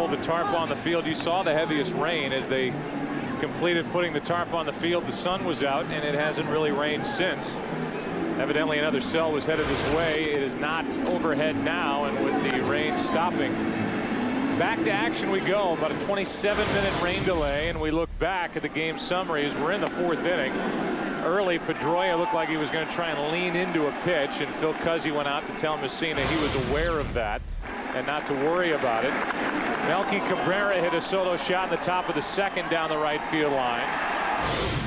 pull the tarp on the field. You saw the heaviest rain as they completed putting the tarp on the field. The sun was out, and it hasn't really rained since. Evidently another cell was headed this way. It is not overhead now, and with the rain stopping, back to action we go. About a 27-minute rain delay, and we look back at the game summary as we're in the 4th inning. Early, Pedroia looked like he was going to try and lean into a pitch, and Phil Cuzzi went out to tell Messina he was aware of that and not to worry about it. Melky Cabrera hit a solo shot in the top of the 2nd down the right field line.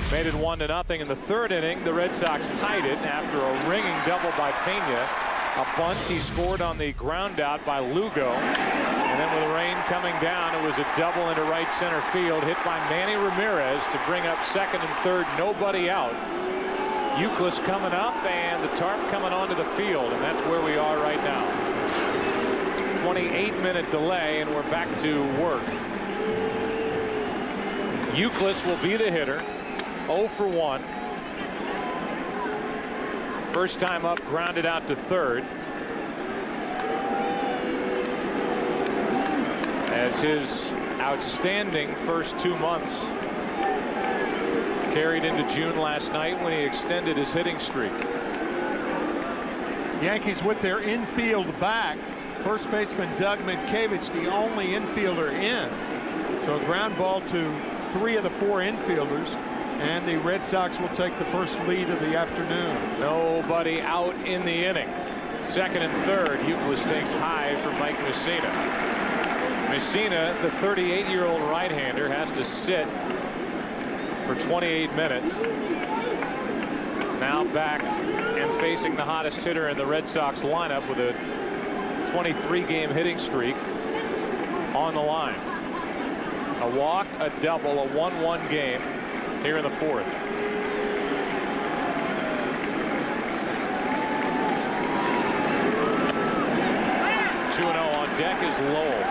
Made it 1-0 in the 3rd inning. The Red Sox tied it after a ringing double by Pena. A bunt he scored on the ground out by Lugo. And then with the rain coming down, it was a double into right center field, hit by Manny Ramirez to bring up 2nd and 3rd, nobody out. Euclid coming up and the tarp coming onto the field, and that's where we are right now. 28-minute delay, and we're back to work. Euclid will be the hitter, 0 for 1. First time up, grounded out to 3rd. As his outstanding first 2 months carried into June last night when he extended his hitting streak. Yankees with their infield back. First baseman Doug Mientkiewicz, the only infielder in. So a ground ball to 3 of the 4 infielders, and the Red Sox will take the first lead of the afternoon. Nobody out in the inning. 2nd and 3rd. Euclid takes high for Mike Messina. Messina, the 38-year-old right-hander, has to sit for 28 minutes. Now back and facing the hottest hitter in the Red Sox lineup with a 23-game hitting streak on the line. A walk, a double, a 1-1 game here in the 4th. On deck is Lowell.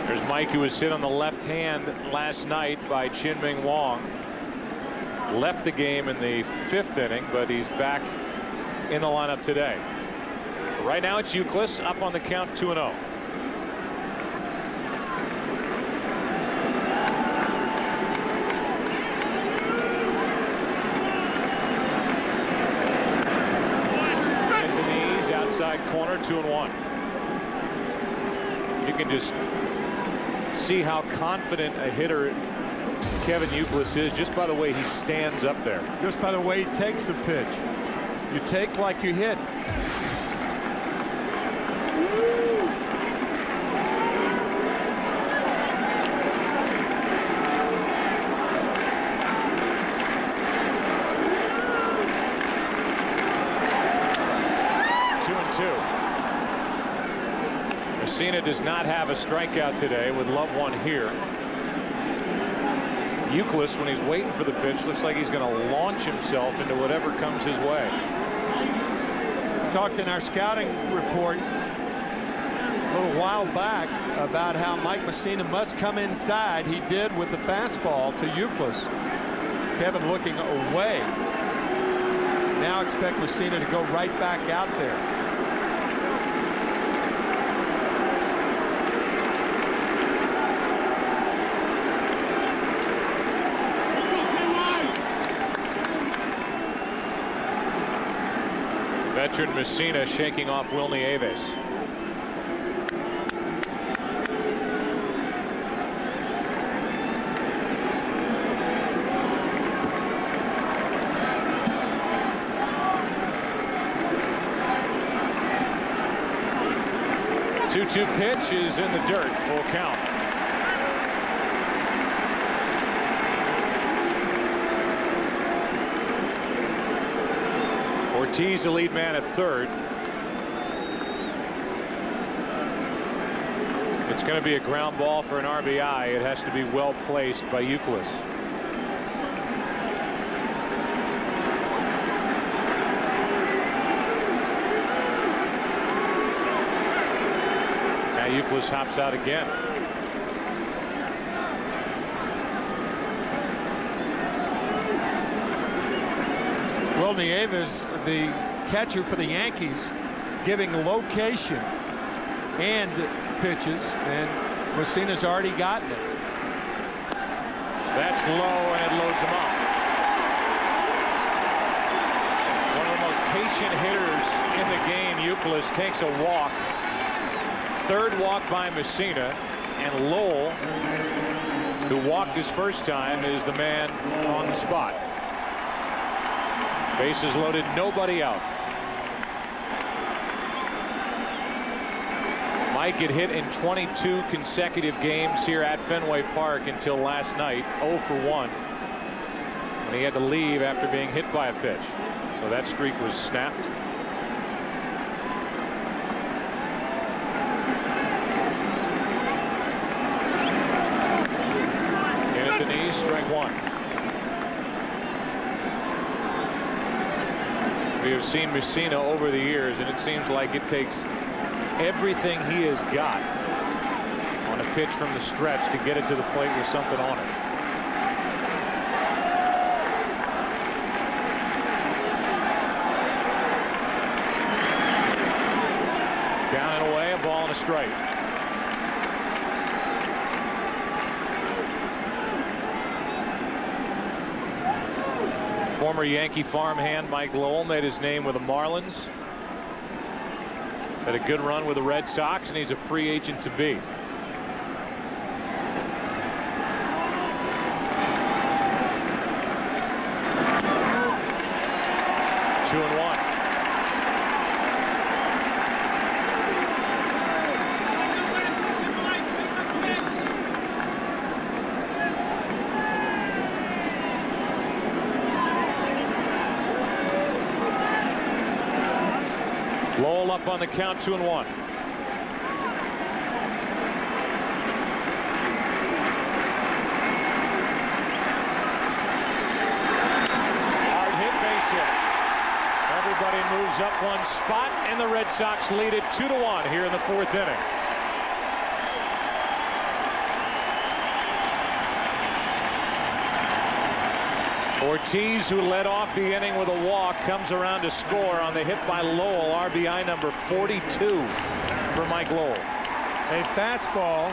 There's Mike, who was hit on the left hand last night by Chin-Ming Wong. Left the game in the 5th inning, but he's back in the lineup today. Right now it's Euclid up on the count, 2-0. Outside corner, 2-1. You can just see how confident a hitter Kevin Euclid is just by the way he stands up there. Just by the way he takes a pitch. You take like you hit. Messina does not have a strikeout today. Would love one here. Euclid, when he's waiting for the pitch, looks like he's going to launch himself into whatever comes his way. Talked in our scouting report a little while back about how Mike Messina must come inside. He did with the fastball to Euclid. Kevin looking away. Now expect Messina to go right back out there. Veteran Messina shaking off Wilnie Aves. Two-two pitch is in the dirt, full count. Ortiz, the lead man at 3rd. It's going to be a ground ball for an RBI. It has to be well placed by Euclid. Now Euclid hops out again. Wilnie Aves, the catcher for the Yankees, giving location and pitches, and Messina's already gotten it. That's low, and it loads him up. One of the most patient hitters in the game, Youkilis, takes a walk. Third walk by Messina, and Lowell, who walked his first time, is the man on the spot. Bases loaded, nobody out. Mike had hit in 22 consecutive games here at Fenway Park until last night, 0 for 1. And he had to leave after being hit by a pitch. So that streak was snapped. In at the knees, strike one. We have seen Messina over the years, and it seems like it takes everything he has got on a pitch from the stretch to get it to the plate with something on it. Down and away, a ball and a strike. Former Yankee farmhand Mike Lowell made his name with the Marlins. Had a good run with the Red Sox, and he's a free agent to be. 2-1. Lowell up on the count, 2-1. Hard hit, base hit. Everybody moves up one spot, and the Red Sox lead it 2-1 here in the fourth inning. Ortiz, who led off the inning with a walk, comes around to score on the hit by Lowell. RBI number 42 for Mike Lowell. A fastball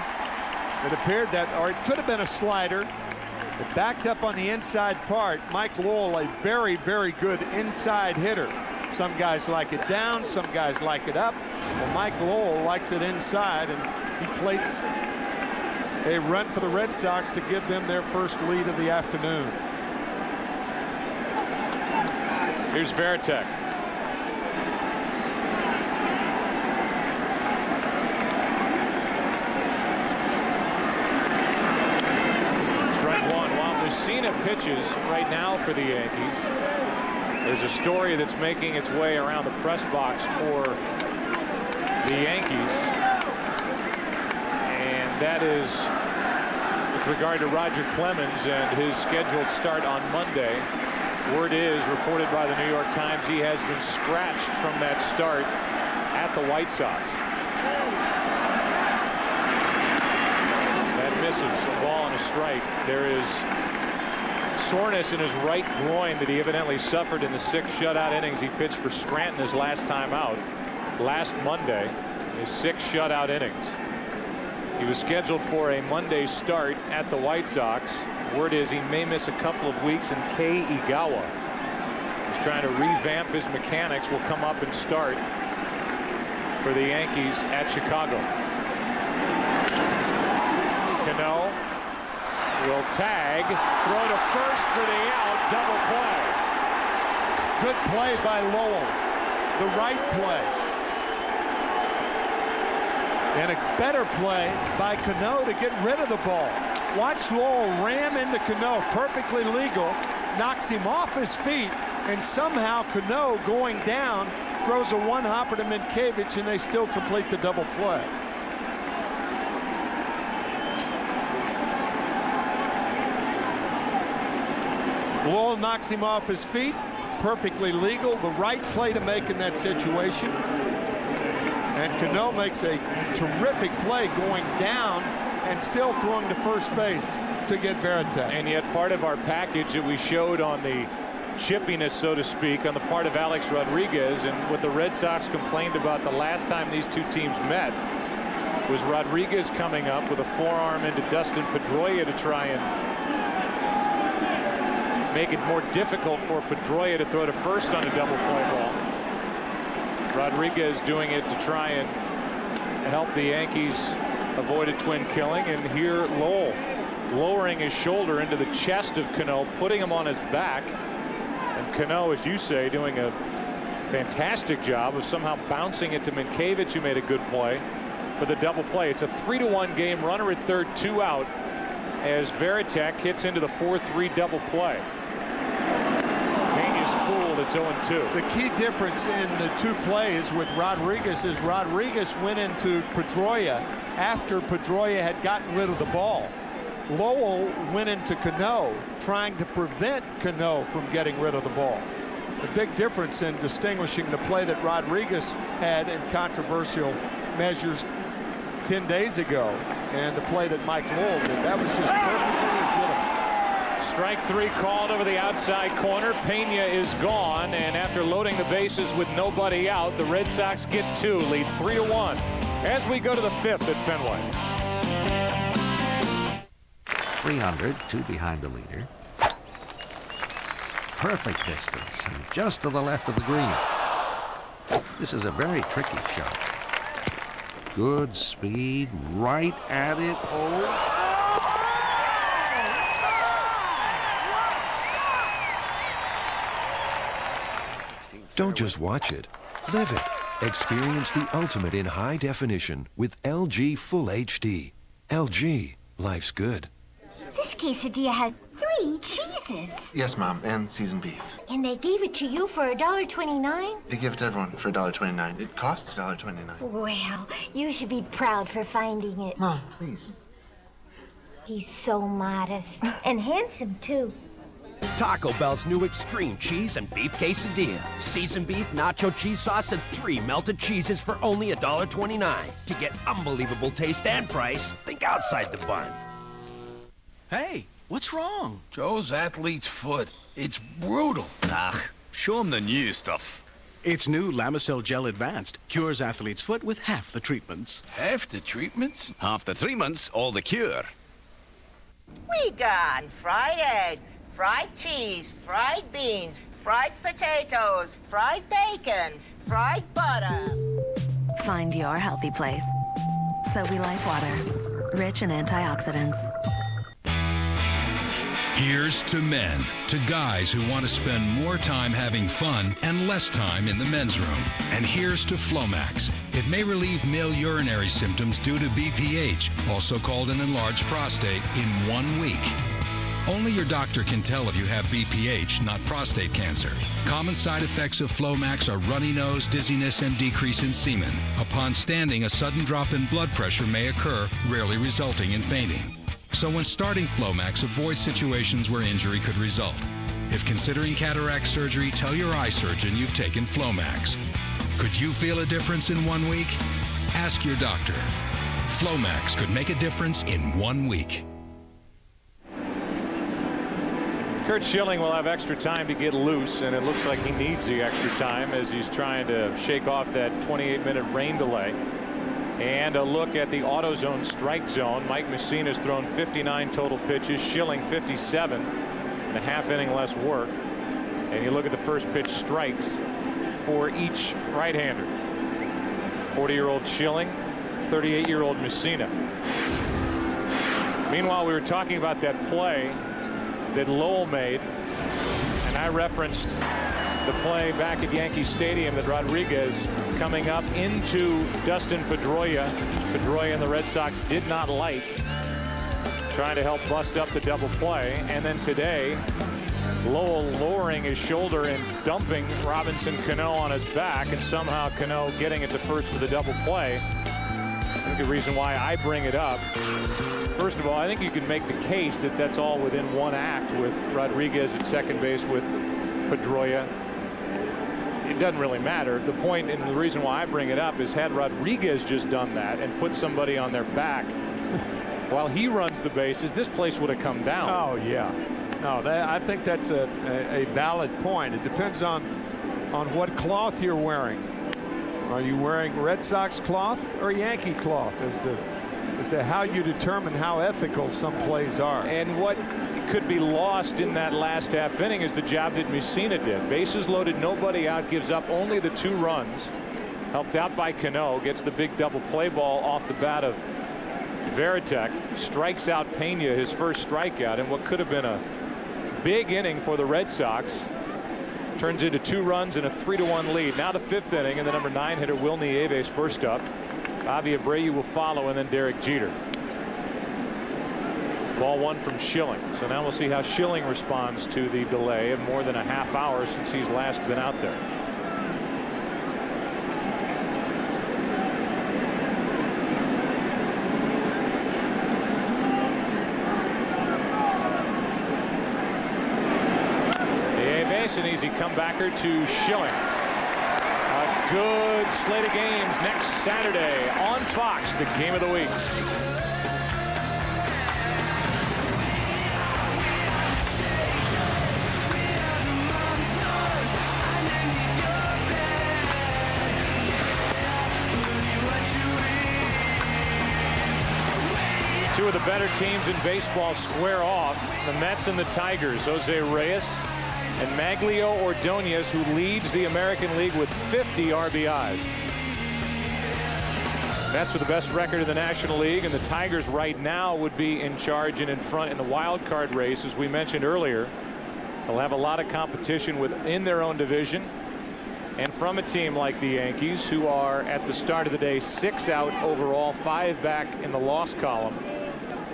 that appeared that, or it could have been a slider. It backed up on the inside part. Mike Lowell, a very, very good inside hitter. Some guys like it down, some guys like it up. Well, Mike Lowell likes it inside, and he plates a run for the Red Sox to give them their first lead of the afternoon. Here's Veritek. Strike one. While Messina pitches right now for the Yankees, there's a story that's making its way around the press box for the Yankees, and that is with regard to Roger Clemens and his scheduled start on Monday. Word is, reported by the New York Times, he has been scratched from that start at the White Sox. That misses, a ball and a strike. There is soreness in his right groin that he evidently suffered in the 6 shutout innings he pitched for Scranton his last time out last Monday, his 6 shutout innings. He was scheduled for a Monday start at the White Sox. Word is he may miss a couple of weeks, and Kei Igawa is trying to revamp his mechanics, will come up and start for the Yankees at Chicago. Cano will tag, throw to first for the out, double play. Good play by Lowell, the right play. And a better play by Cano to get rid of the ball. Watch Lowell ram into Cano, perfectly legal, knocks him off his feet, and somehow Cano going down throws a one-hopper to Minkiewicz, and they still complete the double play. Lowell knocks him off his feet, perfectly legal, the right play to make in that situation. And Cano makes a terrific play going down and still throwing to first base to get Veritek. And yet part of our package that we showed on the chippiness, so to speak, on the part of Alex Rodriguez. And what the Red Sox complained about the last time these two teams met was Rodriguez coming up with a forearm into Dustin Pedroia to try and make it more difficult for Pedroia to throw to first on a double play ball. Rodriguez doing it to try and help the Yankees avoid a twin killing. And here Lowell lowering his shoulder into the chest of Cano, putting him on his back. And Cano, as you say, doing a fantastic job of somehow bouncing it to Minkiewicz, who made a good play for the double play. It's a 3-1 game. Runner at third, 2 out, as Varitek hits into the 4-3 double play. Peña's fooled. It's 0-2. The key difference in the two plays with Rodriguez is Rodriguez went into Pedroia after Pedroia had gotten rid of the ball. Lowell went into Cano trying to prevent Cano from getting rid of the ball. The big difference in distinguishing the play that Rodriguez had in controversial measures 10 days ago and the play that Mike Lowell did. That was just perfectly legitimate. Strike 3 called over the outside corner. Peña is gone, and after loading the bases with nobody out, the Red Sox get 2, lead 3-1 as we go to the 5th at Fenway. 300, 2 behind the leader. Perfect distance, and just to the left of the green. This is a very tricky shot. Good speed, right at it. Oh. Don't just watch it, live it. Experience the ultimate in high definition with LG Full HD. LG, life's good. This quesadilla has 3 cheeses. Yes, Mom, and seasoned beef. And they gave it to you for $1.29? They give it to everyone for $1.29. It costs $1.29. Well, you should be proud for finding it. Mom, please. He's so modest. And handsome, too. Taco Bell's new extreme cheese and beef quesadilla. Seasoned beef, nacho cheese sauce, and 3 melted cheeses for only $1.29. To get unbelievable taste and price, think outside the bun. Hey, what's wrong? Joe's athlete's foot. It's brutal. Show him the new stuff. It's new Lamisil Gel Advanced. Cures athlete's foot with half the treatments. Half the treatments? Half the treatments, all the cure. We got fried eggs, fried cheese, fried beans, fried potatoes, fried bacon, fried butter. Find your healthy place. Sobe Life Water. Rich in antioxidants. Here's to men, to guys who want to spend more time having fun and less time in the men's room. And here's to Flomax. It may relieve male urinary symptoms due to BPH, also called an enlarged prostate, in 1 week. Only your doctor can tell if you have BPH, not prostate cancer. Common side effects of Flomax are runny nose, dizziness, and decrease in semen. Upon standing, a sudden drop in blood pressure may occur, rarely resulting in fainting. So when starting Flomax, avoid situations where injury could result. If considering cataract surgery, tell your eye surgeon you've taken Flomax. Could you feel a difference in 1 week? Ask your doctor. Flomax could make a difference in 1 week. Curt Schilling will have extra time to get loose, and it looks like he needs the extra time as he's trying to shake off that 28-minute rain delay. And a look at the AutoZone strike zone. Mike Mussina's thrown 59 total pitches, Schilling 57, and a half inning less work. And you look at the first pitch strikes for each right-hander. 40-year-old Schilling, 38-year-old Mussina. Meanwhile, we were talking about that play that Lowell made, and I referenced the play back at Yankee Stadium that Rodriguez coming up into Dustin Pedroia. Pedroia and the Red Sox did not like, trying to help bust up the double play. And then today, Lowell lowering his shoulder and dumping Robinson Cano on his back, and somehow Cano getting it to first for the double play. I think the reason why I bring it up, first of all, I think you can make the case that that's all within one act with Rodriguez at second base with Pedroia. It doesn't really matter. The point and the reason why I bring it up is, had Rodriguez just done that and put somebody on their back while he runs the bases, this place would have come down. Oh, yeah. No, I think that's a valid point. It depends on what cloth you're wearing. Are you wearing Red Sox cloth or Yankee cloth as to how you determine how ethical some plays are. And what could be lost in that last half inning is the job that Messina did. Bases loaded, nobody out, gives up only the 2 runs. Helped out by Cano, gets the big double play ball off the bat of Veritek, strikes out Pena, his first strikeout, and what could have been a big inning for the Red Sox turns into 2 runs and a 3-1 lead. Now the 5th inning, and the number 9 hitter Will Nieves first up. Bobby Abreu will follow, and then Derek Jeter. Ball 1 from Schilling. So now we'll see how Schilling responds to the delay of more than a half hour since he's last been out there. An easy comebacker to Schilling. A good slate of games next Saturday on Fox, the game of the week. Two of the better teams in baseball square off. The Mets and the Tigers. Jose Reyes and Maglio Ordonez, who leads the American League with 50 RBIs. Mets with the best record in the National League, and the Tigers right now would be in charge and in front in the wild card race. As we mentioned earlier, they'll have a lot of competition within their own division and from a team like the Yankees, who are at the start of the day 6 out overall, 5 back in the loss column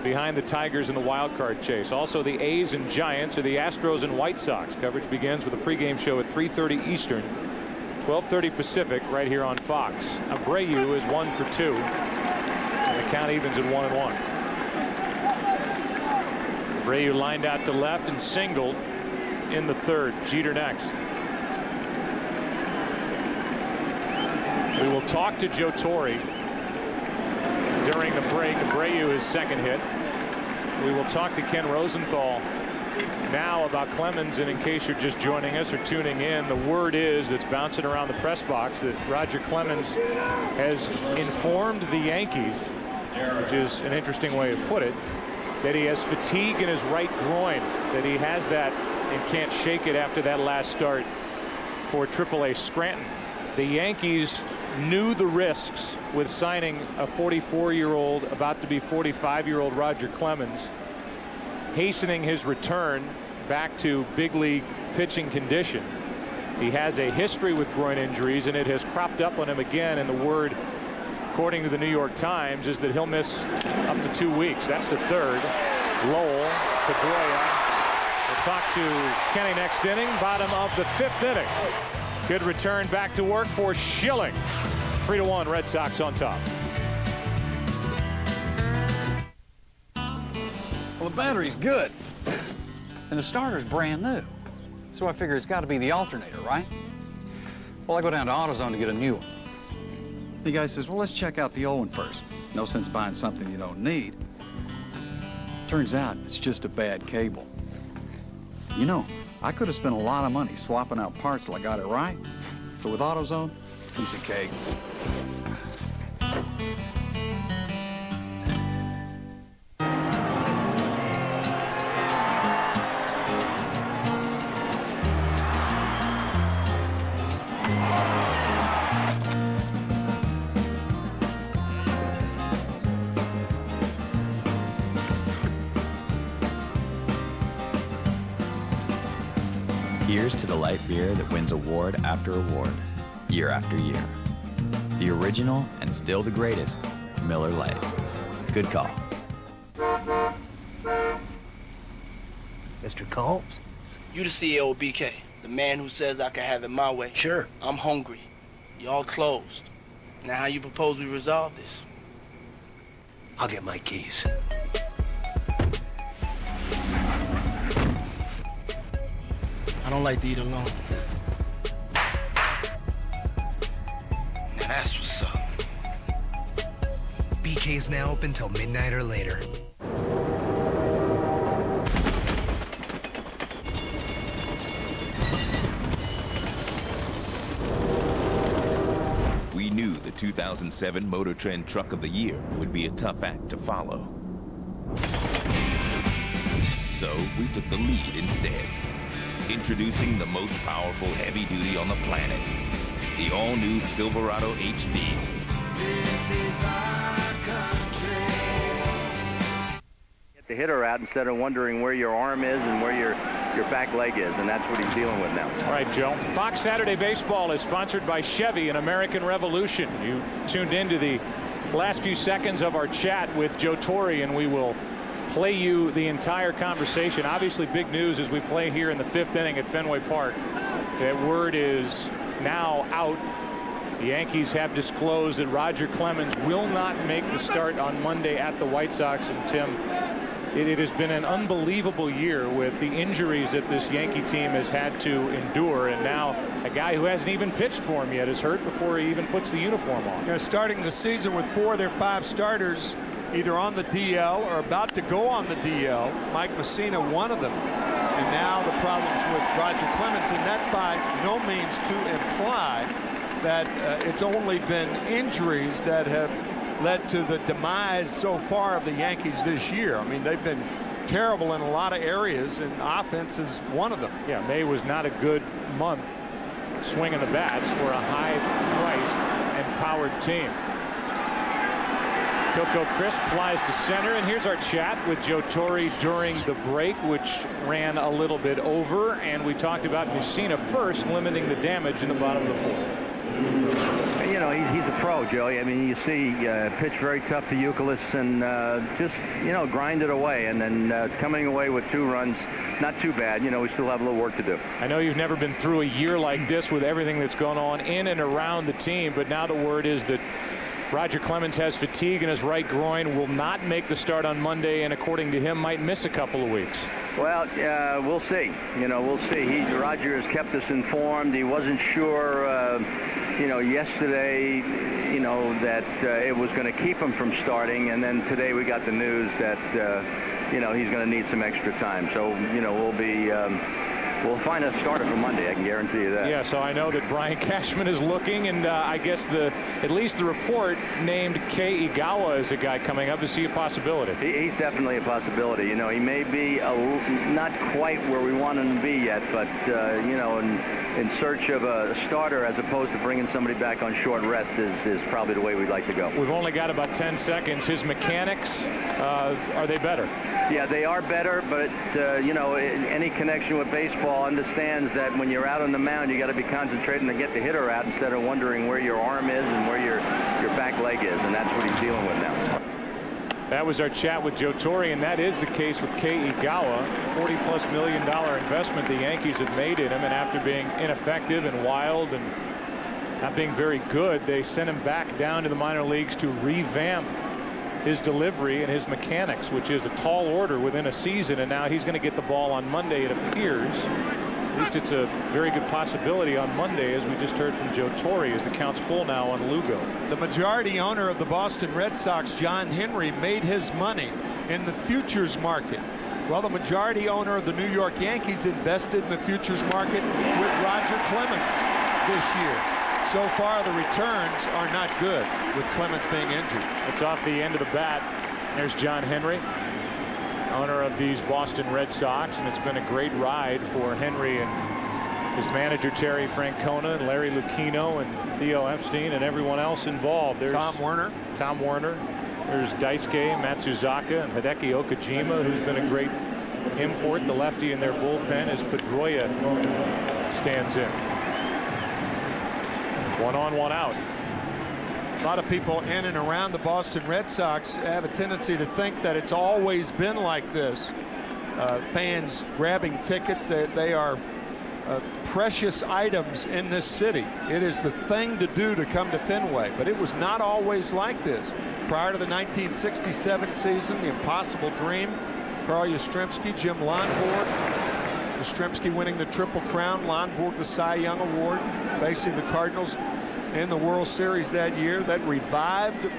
behind the Tigers in the wild card chase. Also the A's and Giants, or the Astros and White Sox. Coverage begins with a pregame show at 3:30 Eastern, 12:30 Pacific, right here on Fox. Abreu is 1 for 2, and the count evens at 1-1. Abreu lined out to left and singled in the 3rd. Jeter next. We will talk to Joe Torre during the break. Abreu, his 2nd hit. We will talk to Ken Rosenthal now about Clemens, and in case you're just joining us or tuning in, the word is, it's bouncing around the press box, that Roger Clemens has informed the Yankees, which is an interesting way to put it, that he has fatigue in his right groin, that he has that and can't shake it after that last start for AAA Scranton. The Yankees knew the risks with signing a 44-year-old, about to be 45-year-old Roger Clemens, hastening his return back to big league pitching condition. He has a history with groin injuries, and it has cropped up on him again, and the word, according to the New York Times, is that he'll miss up to 2 weeks. That's the 3rd. Lowell, Pedroia. We'll talk to Kenny next inning, bottom of the 5th inning. Good return back to work for Schilling. 3-1 Red Sox on top. Well, the battery's good, and the starter's brand new. So I figure it's got to be the alternator, right? Well, I go down to AutoZone to get a new one. The guy says, well, let's check out the old one first. No sense buying something you don't need. Turns out it's just a bad cable. You know, I could have spent a lot of money swapping out parts till I got it right. But with AutoZone, piece of cake. Here's to the light beer that wins award after award, year after year. The original and still the greatest, Miller Lite. Good call. Mr. Combs? You the CEO of BK, the man who says I can have it my way. Sure. I'm hungry. Y'all closed. Now how you propose we resolve this? I'll get my keys. I don't like to eat alone. Now that's what's up. BK is now open till midnight or later. 2007 Motor Trend Truck of the Year would be a tough act to follow. So we took the lead instead. Introducing the most powerful heavy duty on the planet, the all-new Silverado HD. This is our country. Get the hitter out instead of wondering where your arm is and where your back leg is, and that's what he's dealing with now. All right, Joe. Fox Saturday Baseball is sponsored by Chevy and American Revolution. You tuned into the last few seconds of our chat with Joe Torre, and we will play you the entire conversation. Obviously, big news as we play here in the 5th inning at Fenway Park. That word is now out. The Yankees have disclosed that Roger Clemens will not make the start on Monday at the White Sox. And Tim, it has been an unbelievable year with the injuries that this Yankee team has had to endure. And now a guy who hasn't even pitched for him yet is hurt before he even puts the uniform on. Yeah, starting the season with 4 of their 5 starters either on the DL or about to go on the DL. Mike Messina, one of them. And now the problems with Roger Clemens, and that's by no means to imply that it's only been injuries that have led to the demise so far of the Yankees this year. I mean, they've been terrible in a lot of areas, and offense is one of them. Yeah, May was not a good month swinging the bats for a high-priced and powered team. Coco Crisp flies to center, and here's our chat with Joe Torre during the break, which ran a little bit over, and we talked about Messina first limiting the damage in the bottom of the 4th. You know, he's a pro, Joey. I mean, you see pitch very tough to Youkilis and just, you know, grind it away, and then coming away with 2 runs, not too bad. You know, we still have a little work to do. I know you've never been through a year like this with everything that's gone on in and around the team, but now the word is that Roger Clemens has fatigue in his right groin, will not make the start on Monday, and according to him, might miss a couple of weeks. Well, we'll see. You know, we'll see. Roger has kept us informed. He wasn't sure, you know, yesterday, you know, that it was going to keep him from starting, and then today we got the news that, you know, he's going to need some extra time. So, you know, we'll be. We'll find a starter for Monday. I can guarantee you that. Yeah, so I know that Brian Cashman is looking, and I guess at least the report named Kei Igawa as a guy coming up. Is he a possibility? He's definitely a possibility. You know, he may be not quite where we want him to be yet, but you know, in search of a starter as opposed to bringing somebody back on short rest is probably the way we'd like to go. We've only got about 10 seconds. His mechanics, are they better? Yeah, they are better, but you know, any connection with baseball understands that when you're out on the mound, you got to be concentrating to get the hitter out instead of wondering where your arm is and where your back leg is, and that's what he's dealing with now. That was our chat with Joe Torre, and that is the case with Kei Igawa. $40+ million investment the Yankees have made in him, and after being ineffective and wild and not being very good, they sent him back down to the minor leagues to revamp his delivery and his mechanics, which is a tall order within a season, and now he's going to get the ball on Monday, it appears. At least it's a very good possibility on Monday, as we just heard from Joe Torre, as the count's full now on Lugo. The majority owner of the Boston Red Sox, John Henry, made his money in the futures market. Well, the majority owner of the New York Yankees invested in the futures market with Roger Clemens this year. So far, the returns are not good with Clemens being injured. It's off the end of the bat. There's John Henry, owner of these Boston Red Sox, and it's been a great ride for Henry and his manager Terry Francona and Larry Lucchino and Theo Epstein and everyone else involved. There's Tom Werner. There's Daisuke Matsuzaka and Hideki Okajima, who's been a great import. The lefty in their bullpen as Pedroia stands in. 1 on, 1 out. A lot of people in and around the Boston Red Sox have a tendency to think that it's always been like this. Fans grabbing tickets, they are precious items in this city. It is the thing to do to come to Fenway, but it was not always like this. Prior to the 1967 season, the impossible dream, Carl Yastrzemski, Jim Lonborg. Yastrzemski winning the Triple Crown, Lonborg the Cy Young Award, facing the Cardinals in the World Series that year. That revived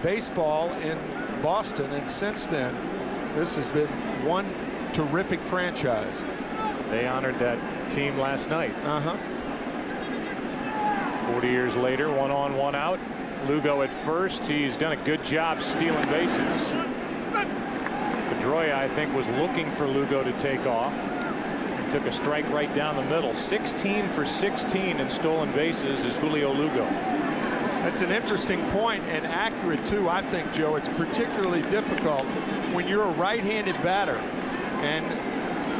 baseball in Boston, and since then this has been one terrific franchise. They honored that team last night. 40 years later, 1 on, 1 out. Lugo at first. He's done a good job stealing bases. Pedroia, I think, was looking for Lugo to take off. He took a strike right down the middle. 16 for 16 in stolen bases is Julio Lugo. That's an interesting point, and accurate too, I think, Joe. It's particularly difficult when you're a right-handed batter and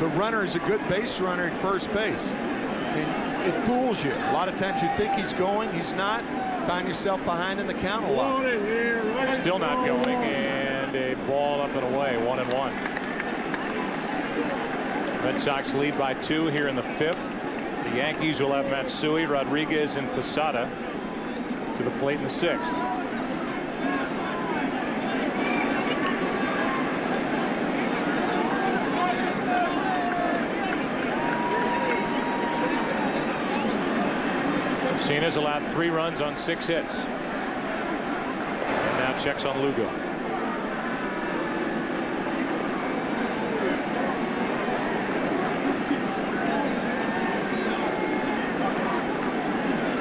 the runner is a good base runner at first base. And it fools you. A lot of times you think he's going, he's not. Find yourself behind in the count a lot. Still not going, and a ball up and away, 1-1. Red Sox lead by 2 here in the 5th. The Yankees will have Matsui, Rodriguez, and Posada to the plate in the 6th. Cena's allowed 3 runs on 6 hits. And now checks on Lugo.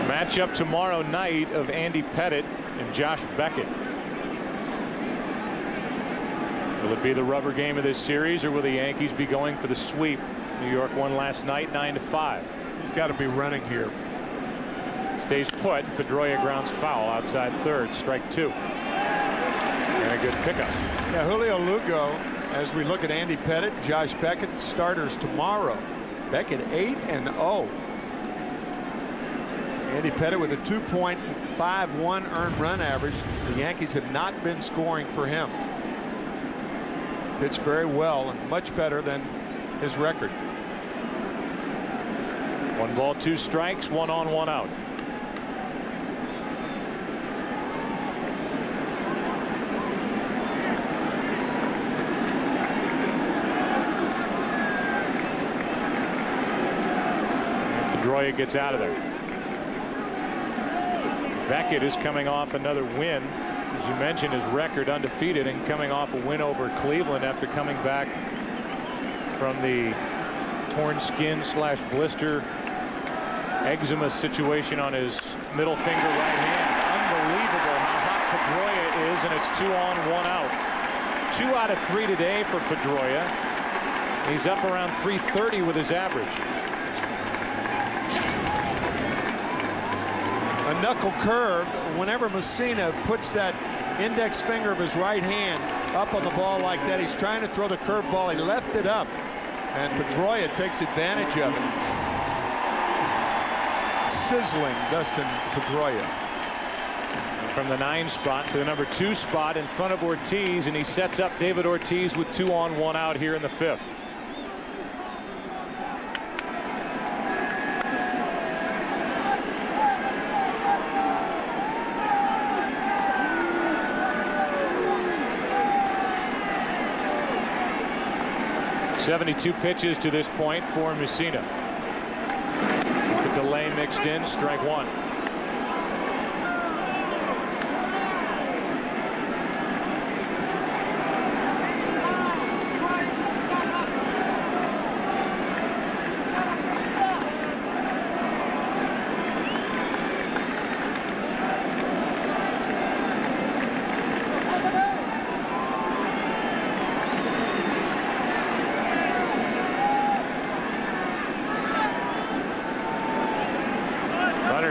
Matchup tomorrow night of Andy Pettitte and Josh Beckett. Will it be the rubber game of this series, or will the Yankees be going for the sweep? New York won last night 9-5. He's got to be running here. Stays put. Pedroia grounds foul outside third. Strike 2. And a good pickup. Yeah, Julio Lugo, as we look at Andy Pettitte, Josh Beckett, starters tomorrow. Beckett 8-0. Andy Pettitte with a 2.51 earned run average. The Yankees have not been scoring for him. Pitched very well and much better than his record. 1 ball, 2 strikes, 1 on, 1 out. Pedroia gets out of there. Beckett is coming off another win. As you mentioned, his record undefeated, and coming off a win over Cleveland after coming back from the torn skin / blister eczema situation on his middle finger right hand. Unbelievable how hot Pedroia is, and it's 2 on, 1 out. 2 out of 3 today for Pedroia. He's up around 330 with his average. A knuckle curve. Whenever Messina puts that index finger of his right hand up on the ball like that, he's trying to throw the curveball. He left it up, and Pedroia takes advantage of it. Sizzling Dustin Pedroia. From the 9 spot to the number 2 spot in front of Ortiz, and he sets up David Ortiz with 2 on, 1 out here in the 5th. .72 pitches to this point for Messina. With the delay mixed in, strike 1.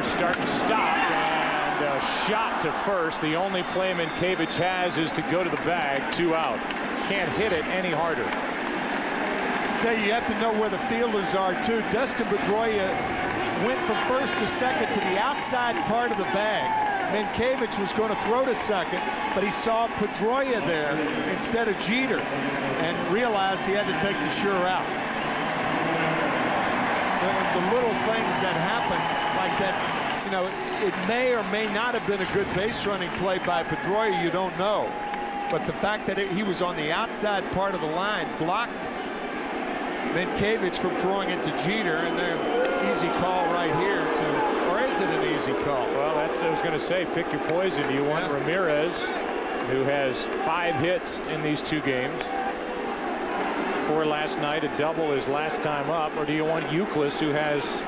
Start and stop, and a shot to first. The only play Minkevich has is to go to the bag. 2 out. Can't hit it any harder. Yeah, you have to know where the fielders are too. Dustin Pedroia went from first to second to the outside part of the bag. Minkevich was going to throw to second, but he saw Pedroia there instead of Jeter and realized he had to take the sure out. The little things that happen like that, you know, it may or may not have been a good base running play by Pedroia, you don't know. But the fact that he was on the outside part of the line blocked Minkevich from throwing it to Jeter, and their easy call right here to, or is it an easy call? Well, that's, I was going to say, pick your poison. Do you want Ramirez, who has 5 hits in these 2 games? 4 last night, a double his last time up, or do you want Euclid, who has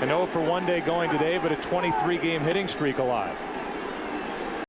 an 0 for 1 day going today, but a 23-game hitting streak alive?